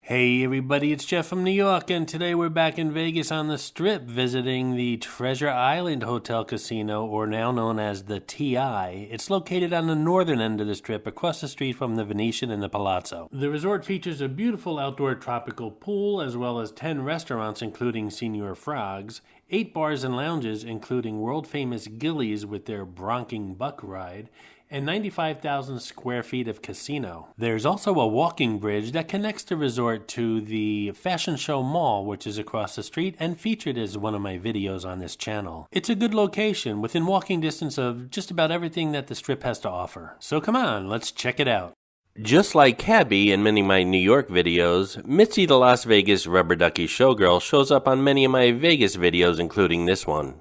Hey everybody, it's Jeff from New York, and today we're back in Vegas on the Strip visiting the Treasure Island Hotel Casino, or now known as the TI. It's located on the northern end of the Strip, across the street from the Venetian and the Palazzo. The resort features a beautiful outdoor tropical pool, as well as 10 restaurants including Señor Frog's, 8 bars and lounges including world-famous Gillies with their bronking buck ride, and 95,000 square feet of casino. There's also a walking bridge that connects the resort to the Fashion Show Mall, which is across the street and featured as one of my videos on this channel. It's a good location, within walking distance of just about everything that the Strip has to offer. So come on, let's check it out. Just like Cabby in many of my New York videos, Mitzi the Las Vegas rubber ducky showgirl shows up on many of my Vegas videos, including this one.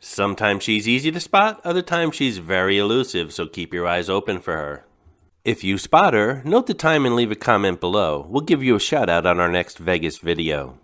Sometimes she's easy to spot, other times she's very elusive, so keep your eyes open for her. If you spot her, note the time and leave a comment below. We'll give you a shout out on our next Vegas video.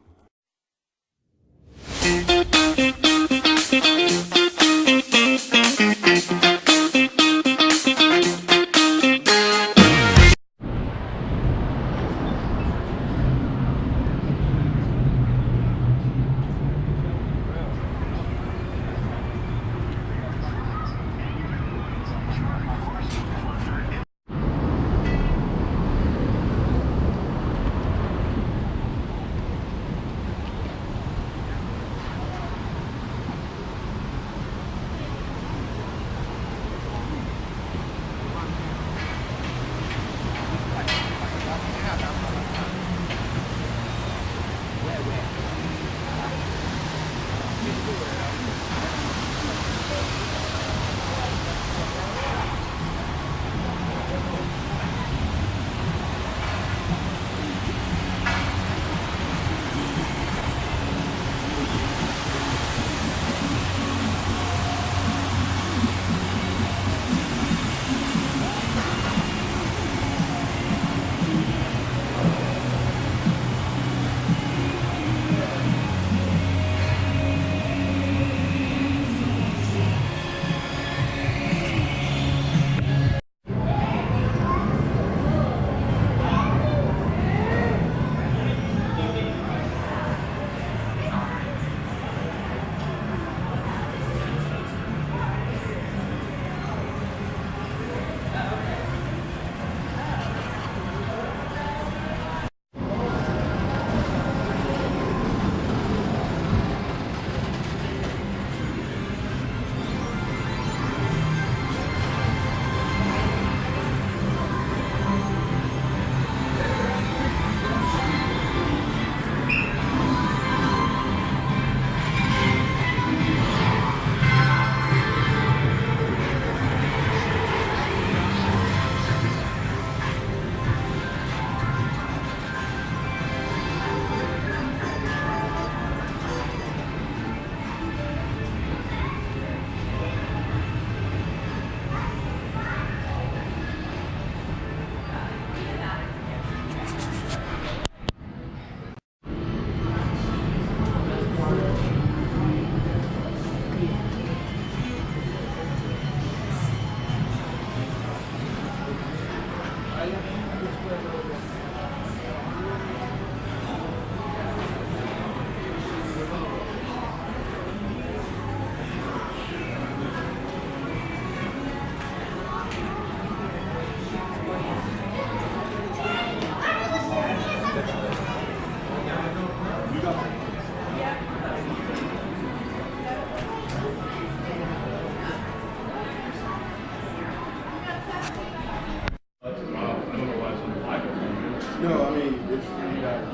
No, I mean, it's you guys.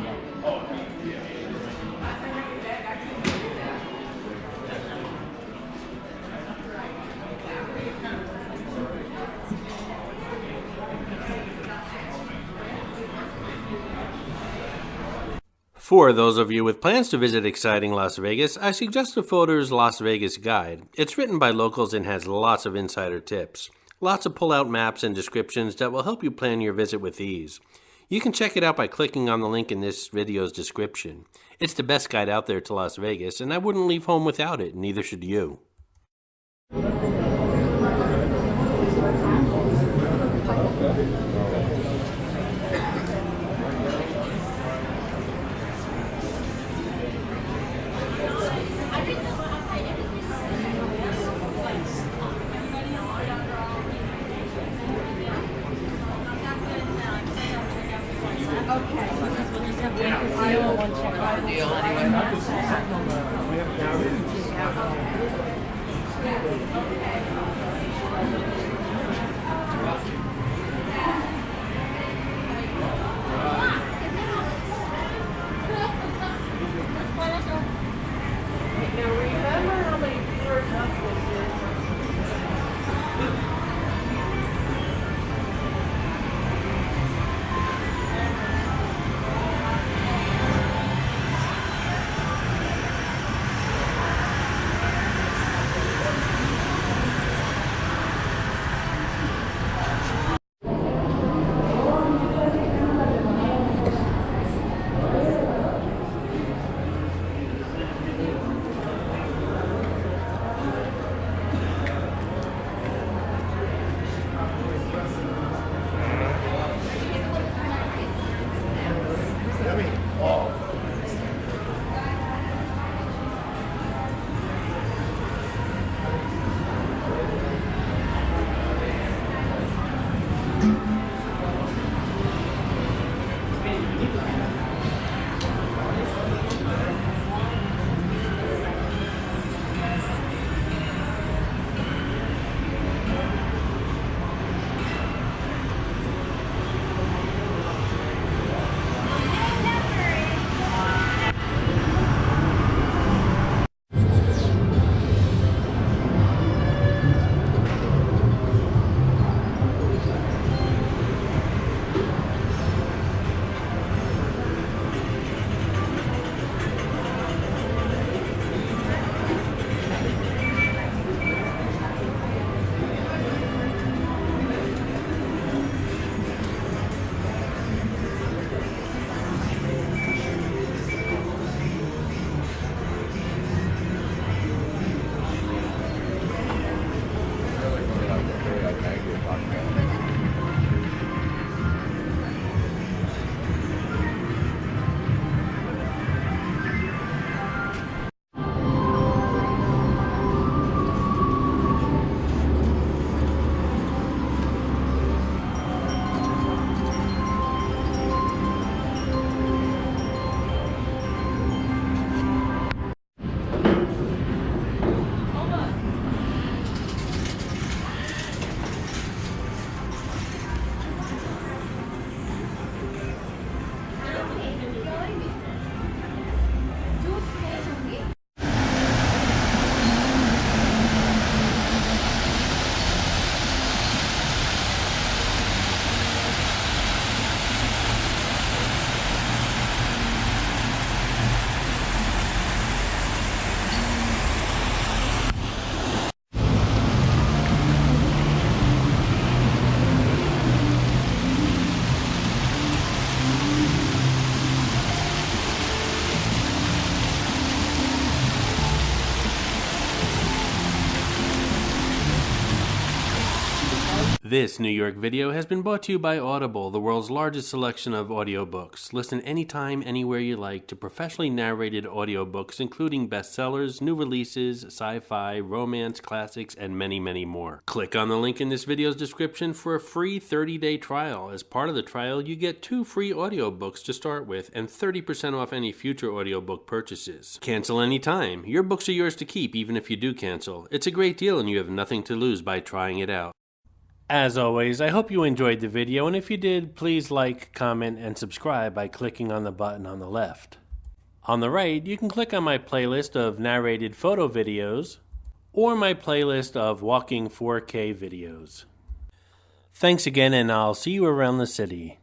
Oh, yeah. For those of you with plans to visit exciting Las Vegas, I suggest the Photo's Las Vegas Guide. It's written by locals and has lots of insider tips. Lots of pull-out maps and descriptions that will help you plan your visit with ease. You can check it out by clicking on the link in this video's description. It's the best guide out there to Las Vegas, and I wouldn't leave home without it, neither should you. We'll just have one casino and one check out. We have now. Now remember how many floors up this is. This New York video has been brought to you by Audible, the world's largest selection of audiobooks. Listen anytime, anywhere you like to professionally narrated audiobooks, including bestsellers, new releases, sci-fi, romance, classics, and many, many more. Click on the link in this video's description for a free 30-day trial. As part of the trial, you get 2 free audiobooks to start with and 30% off any future audiobook purchases. Cancel anytime. Your books are yours to keep even if you do cancel. It's a great deal and you have nothing to lose by trying it out. As always, I hope you enjoyed the video, and if you did, please like, comment, and subscribe by clicking on the button on the left. On the right, you can click on my playlist of narrated photo videos or my playlist of walking 4K videos. Thanks again, and I'll see you around the city.